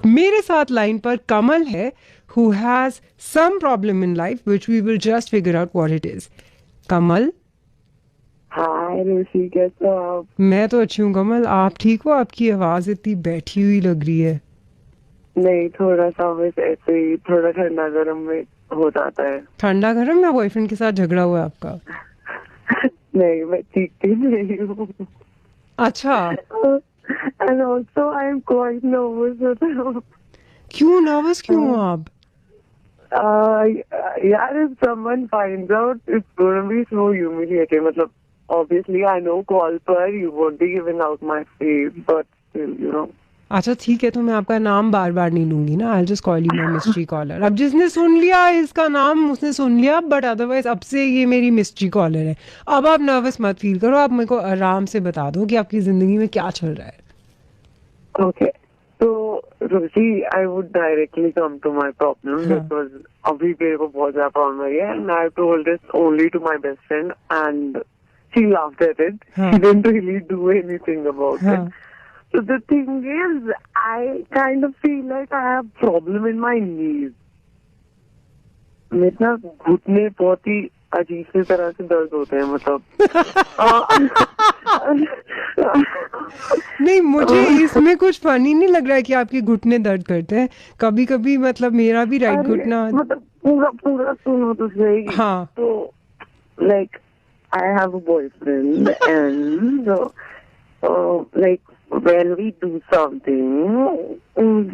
मेरे साथ लाइन पर कमल है, who has some problem in life which we will just figure out what it is. कमल, हाय ऋषि, कैसे हो आप? मैं तो अच्छी हूँ कमल, आप ठीक हो? आपकी आवाज इतनी बैठी हुई लग रही है। नहीं, थोड़ा सा बस ऐसे ही थोड़ा ठंडा गर्म में हो जाता है। ठंडा गरम, या बॉयफ्रेंड के साथ झगड़ा हुआ है आपका? नहीं, मैं ठीक ही नहीं हूँ। अच्छा, and also I am quite nervous. क्यों नर्वस क्यों हो आप? यार, if someone finds out, it's gonna be so humiliating. मतलब obviously I know कॉल पर you won't be giving out my face, but still, you know. अच्छा ठीक है, तो मैं आपका नाम बार बार नहीं लूंगी ना, I just call you my mystery caller. अब जिसने सुन लिया इसका नाम उसने सुन लिया, बट अदरवाइज अब से ये मेरी मिस्ट्री कॉलर है। अब आप नर्वस मत फील करो, आप मेरे को आराम से बता दो कि आपकी जिंदगी में क्या चल रहा है। Okay. So, Roshi, I would directly come to my problem because अभी मेरे को बहुत ज्यादा प्रॉब्लम है and I told this only to my best friend and she laughed at it. She didn't really do anything about it. So the thing is, I kind of feel like I have problem in my knees. मेरे ना घुटने बहुत ही अजीब सी तरह से दर्द होते हैं, मतलब नहीं, मुझे इसमें कुछ फनी नहीं लग रहा है कि आपके घुटने दर्द करते हैं। कभी कभी मतलब मेरा भी राइट घुटना, मतलब पूरा पूरा सुनो तो सही। हाँ, तो like I have a boyfriend and like when we do something,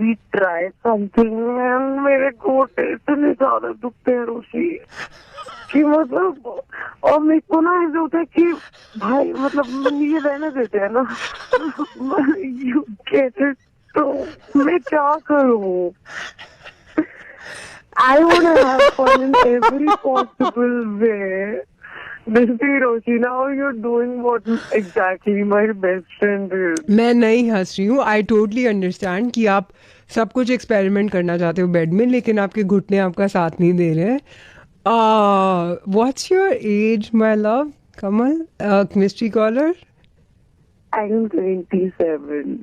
we try something and मेरे घुटने इतने ज्यादा दुखते हैं रोशी कि मतलब, और मेरे को ना ऐसे होता है कि भाई मतलब ये रहने देते हैं ना। You get it? तो मैं क्या करूँ? I want to have fun in every possible way. This is Roshi. Now you're doing what exactly my best friend is. मैं नहीं हंस रही हूँ, आई टोटली अंडरस्टैंड कि आप सब कुछ एक्सपेरिमेंट करना चाहते हो बेड में, लेकिन आपके घुटने आपका साथ नहीं दे रहे हैं। What's your age my love Kamal, mystery caller? I am 27.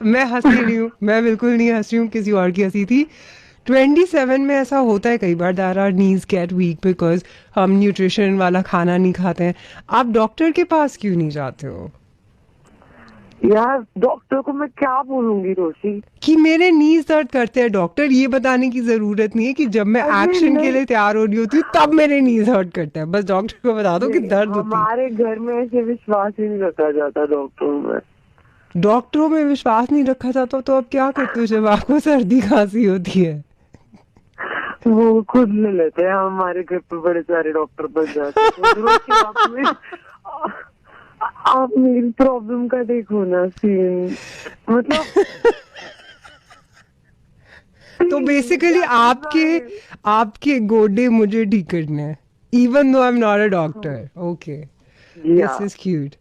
मैं हंस नहीं रही हूँ, मैं बिल्कुल नहीं हंस रही हूँ, किसी और की हंसी थी। 27 में ऐसा होता है कई बार, that our knees get weak because हम न्यूट्रिशन वाला खाना नहीं खाते हैं। आप डॉक्टर के पास क्यों नहीं जाते हो? यार, डॉक्टर को मैं क्या बोलूंगी रोशी? कि मेरे नीज दर्द करते हैं डॉक्टर, ये बताने की जरूरत नहीं है कि जब मैं एक्शन के लिए तैयार हो रही होती हूँ तब मेरे नीज दर्द करते हैं। बस डॉक्टर को बता दो कि दर्द होती है। हमारे घर में ऐसे विश्वास ही नहीं रखा जाता डॉक्टरों में। डॉक्टरों में विश्वास नहीं रखा जाता तो अब क्या करते हो जब आपको सर्दी खांसी होती है? वो खुद ले लेते हैं, हमारे घर पे बड़े सारे डॉक्टर बन जाते हैं। तो रोशी, आप मेरी प्रॉब्लम का देखो ना सीन, मतलब तो बेसिकली आपके गोडे मुझे ठीक करने हैं, even though I am not a doctor. Okay, this is cute.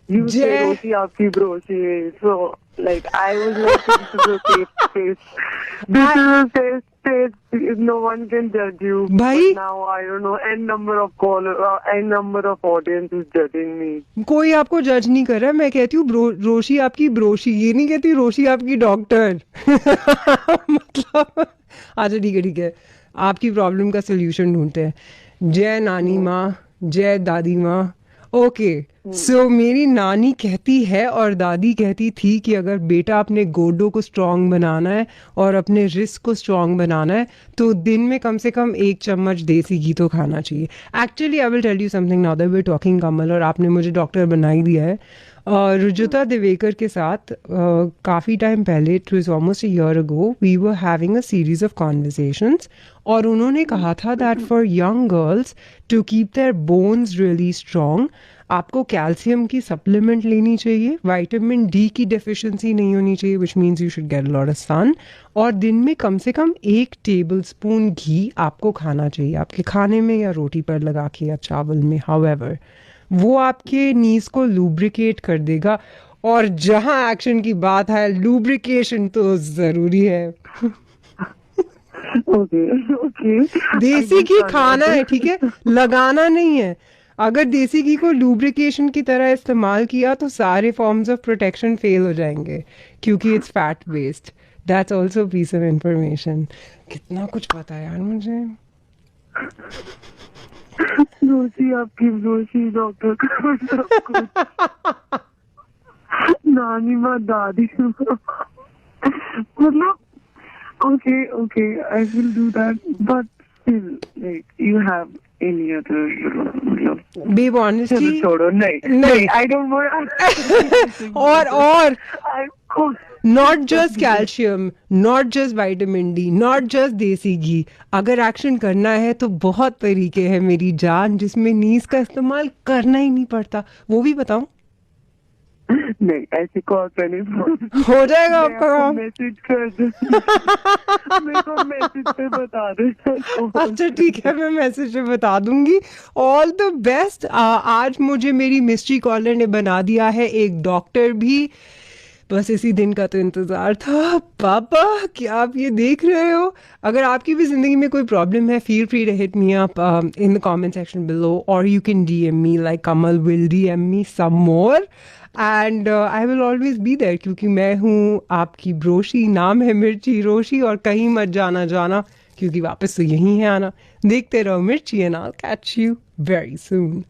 You say Roshi, आपकी ब्रोशी। So like I was like, this is a safe space. This is a safe space. No one can judge you. भाई, But now I don't know. N number of caller, n number of audience is judging me. कोई आपको जज नहीं कर रहा है। मैं कहती हूँ रोशी आपकी ब्रोशी, ये नहीं कहती रोशी आपकी डॉक्टर। मतलब अच्छा ठीक है, आपकी प्रॉब्लम का सोल्यूशन ढूंढते हैं। जय नानी माँ, जय दादी माँ। ओके, सो मेरी नानी कहती है और दादी कहती थी कि अगर बेटा अपने गोडों को स्ट्रॉन्ग बनाना है और अपने रिस्ट को स्ट्रॉन्ग बनाना है तो दिन में कम से कम 1 चम्मच देसी घी तो खाना चाहिए। Actually I will tell you something now that we are talking Kamal, और आपने मुझे डॉक्टर बना ही दिया है। रुजुता दिवेकर के साथ काफ़ी टाइम पहले, it was almost a year ago, we were having a series of conversations, और उन्होंने कहा था that for young girls to keep their bones really strong आपको कैल्शियम की सप्लीमेंट लेनी चाहिए, विटामिन डी की डेफिशिएंसी नहीं होनी चाहिए, which means you should get a lot of sun, और दिन में कम से कम 1 टेबलस्पून घी आपको खाना चाहिए, आपके खाने में या रोटी पर लगा के या चावल में, हाउएवर वो आपके नीज को लुब्रिकेट कर देगा। और जहां एक्शन की बात है, लुब्रिकेशन तो जरूरी है। Okay. देसी घी खाना है, ठीक है, लगाना नहीं है। अगर देसी घी को लूब्रिकेशन की तरह इस्तेमाल किया तो सारे फॉर्म्स ऑफ प्रोटेक्शन फेल हो जाएंगे क्योंकि it's fat based. That's also piece of information. कितना कुछ पता है यार मुझे. रोशी आपकी रोशी डॉक्टर का सब कुछ. नानी माँ दादी मतलब okay I will do that but still like you have any other मतलब बेब ऑनेस्टली चलो छोड़ो नहीं I don't want और I not just calcium, not just vitamin D, not just देसी घी. अगर एक्शन करना है तो बहुत तरीके हैं मेरी जान जिसमें नीस का इस्तेमाल करना ही नहीं पड़ता. वो भी बताऊं? नहीं ऐसे कॉल पे नहीं हो जाएगा आपका काम. मैसेज कर दे मेरे को मैसेज पे बता दे. अच्छा ठीक है, मैं मैसेज पे बता दूंगी. All the best. आज मुझे मेरी मिस्ट्री कॉलर ने बना दिया है एक डॉक्टर भी. बस इसी दिन का तो इंतज़ार था. पापा क्या आप ये देख रहे हो? अगर आपकी भी ज़िंदगी में कोई प्रॉब्लम है, feel free to hit me up in the comment section below और you can DM me like Kamal will DM me some more and I will always be there क्योंकि मैं हूँ आपकी ब्रोशी. नाम है मिर्ची रोशी और कहीं मत जाना क्योंकि वापस तो यहीं है आना. देखते रहो मिर्ची and I will catch you very soon.